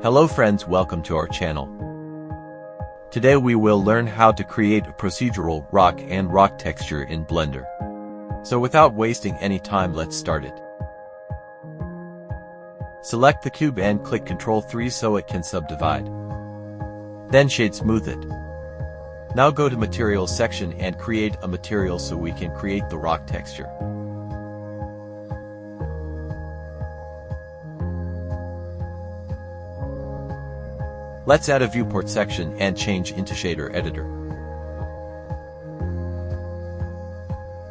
Hello friends, welcome to our channel. Today we will learn how to create a procedural rock and rock texture in Blender. So without wasting any time, let's start it. Select the cube and click Ctrl 3 so it can subdivide. Then shade smooth it. Now go to Materials section and create a material so we can create the rock texture. Let's add a viewport section and change into shader editor.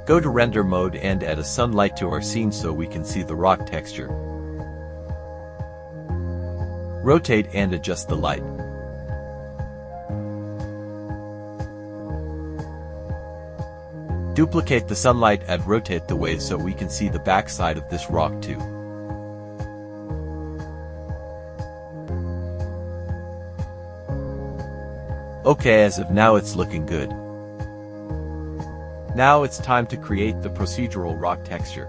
Go to render mode and add a sunlight to our scene so we can see the rock texture. Rotate and adjust the light. Duplicate the sunlight and rotate the way so we can see the back side of this rock too. Okay, as of now it's looking good. Now it's time to create the procedural rock texture.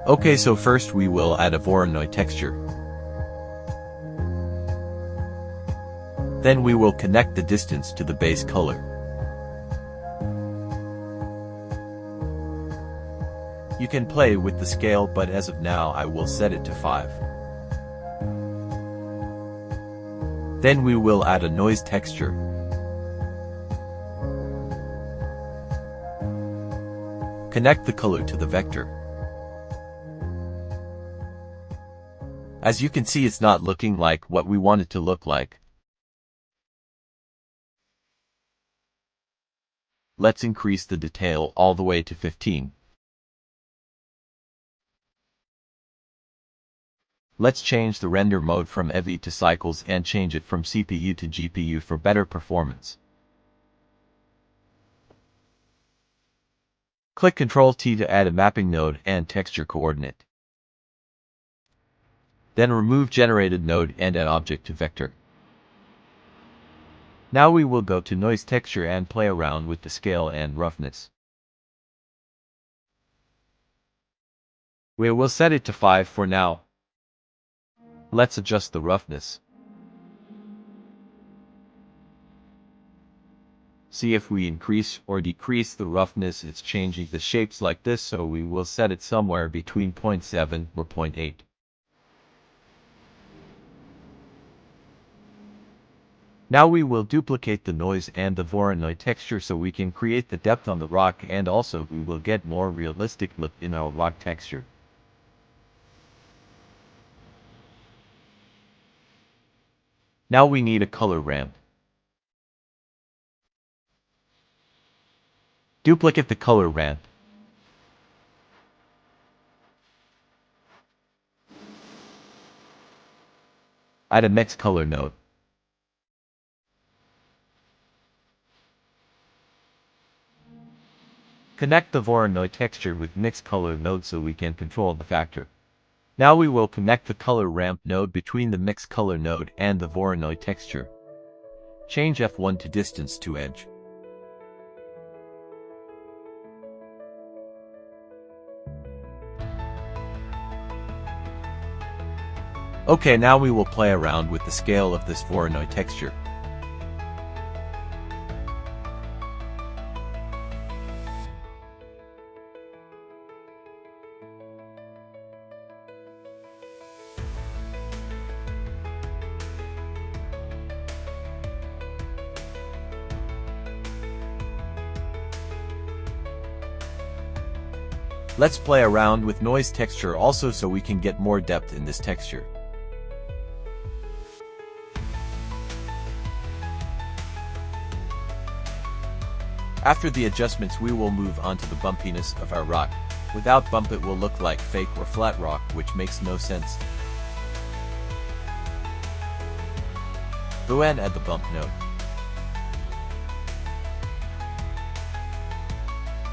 Okay, so first we will add a Voronoi texture. Then we will connect the distance to the base color. You can play with the scale, but as of now I will set it to 5. Then we will add a noise texture. Connect the color to the vector. As you can see, it's not looking like what we want it to look like. Let's increase the detail all the way to 15. Let's change the render mode from EV to cycles and change it from CPU to GPU for better performance. Click Ctrl T to add a mapping node and texture coordinate. Then remove generated node and add object to vector. Now we will go to noise texture and play around with the scale and roughness. We will set it to 5 for now. Let's adjust the roughness. See if we increase or decrease the roughness, it's changing the shapes like this, so we will set it somewhere between 0.7 or 0.8. Now we will duplicate the noise and the Voronoi texture so we can create the depth on the rock, and also we will get more realistic look in our rock texture. Now we need a color ramp. Duplicate the color ramp. Add a mix color node. Connect the Voronoi texture with mix color node so we can control the factor. Now we will connect the color ramp node between the mix color node and the Voronoi texture. Change F1 to distance to edge. Okay, now we will play around with the scale of this Voronoi texture. Let's play around with noise texture also so we can get more depth in this texture. After the adjustments, we will move on to the bumpiness of our rock. Without bump it will look like fake or flat rock, which makes no sense. Go and add the bump node.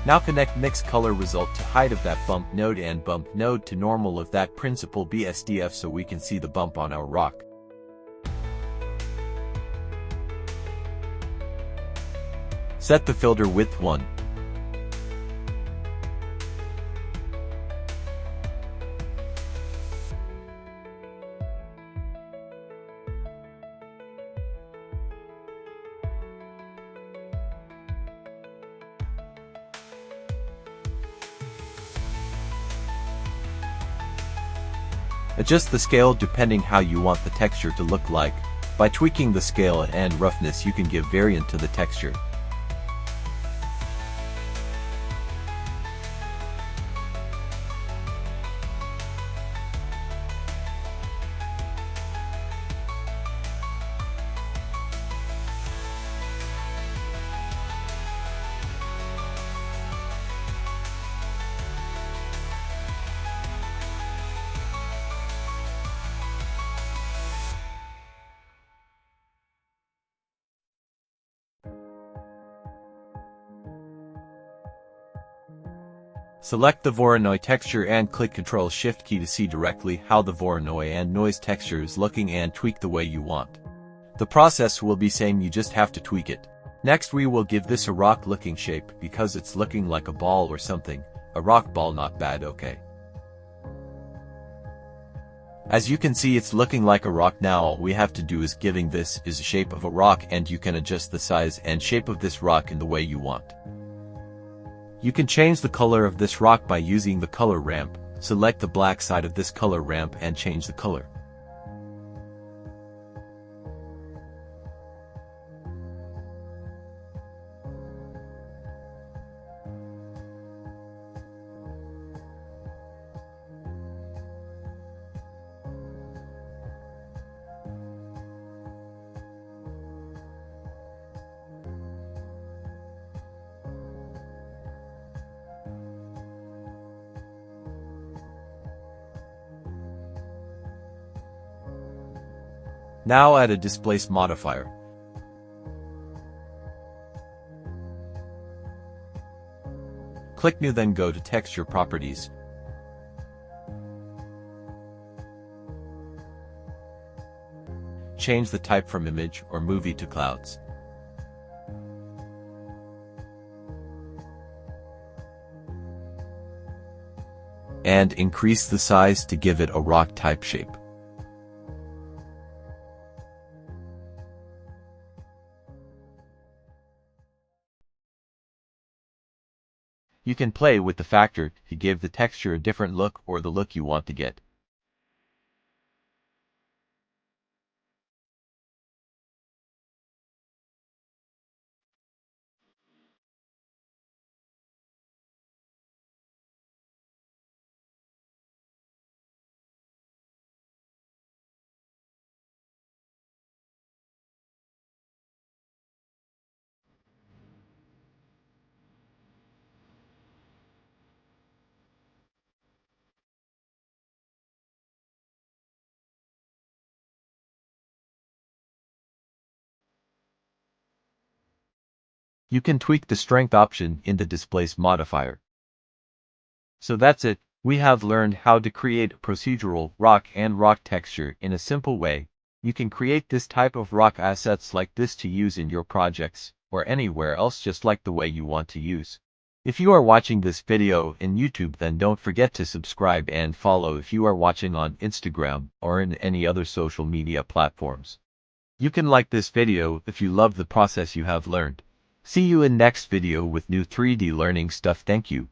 Now connect mix color result to height of that bump node and bump node to normal of that principal BSDF so we can see the bump on our rock. Set the filter width 1. Adjust the scale depending how you want the texture to look like. By tweaking the scale and roughness, you can give variant to the texture. Select the Voronoi texture and click Ctrl-Shift key to see directly how the Voronoi and noise texture is looking and tweak the way you want. The process will be same, you just have to tweak it. Next we will give this a rock looking shape because it's looking like a ball or something. A rock ball, not bad, okay. As you can see, it's looking like a rock now. All we have to do is giving this is a shape of a rock, and you can adjust the size and shape of this rock in the way you want. You can change the color of this rock by using the color ramp. Select the black side of this color ramp and change the color. Now add a displace modifier. Click New, then go to Texture Properties. Change the type from image or movie to clouds. And increase the size to give it a rock type shape. You can play with the factor to give the texture a different look or the look you want to get. You can tweak the strength option in the displace modifier. So that's it. We have learned how to create a procedural rock and rock texture in a simple way. You can create this type of rock assets like this to use in your projects or anywhere else just like the way you want to use. If you are watching this video in YouTube, then don't forget to subscribe and follow if you are watching on Instagram or in any other social media platforms. You can like this video if you love the process you have learned. See you in next video with new 3D learning stuff. Thank you.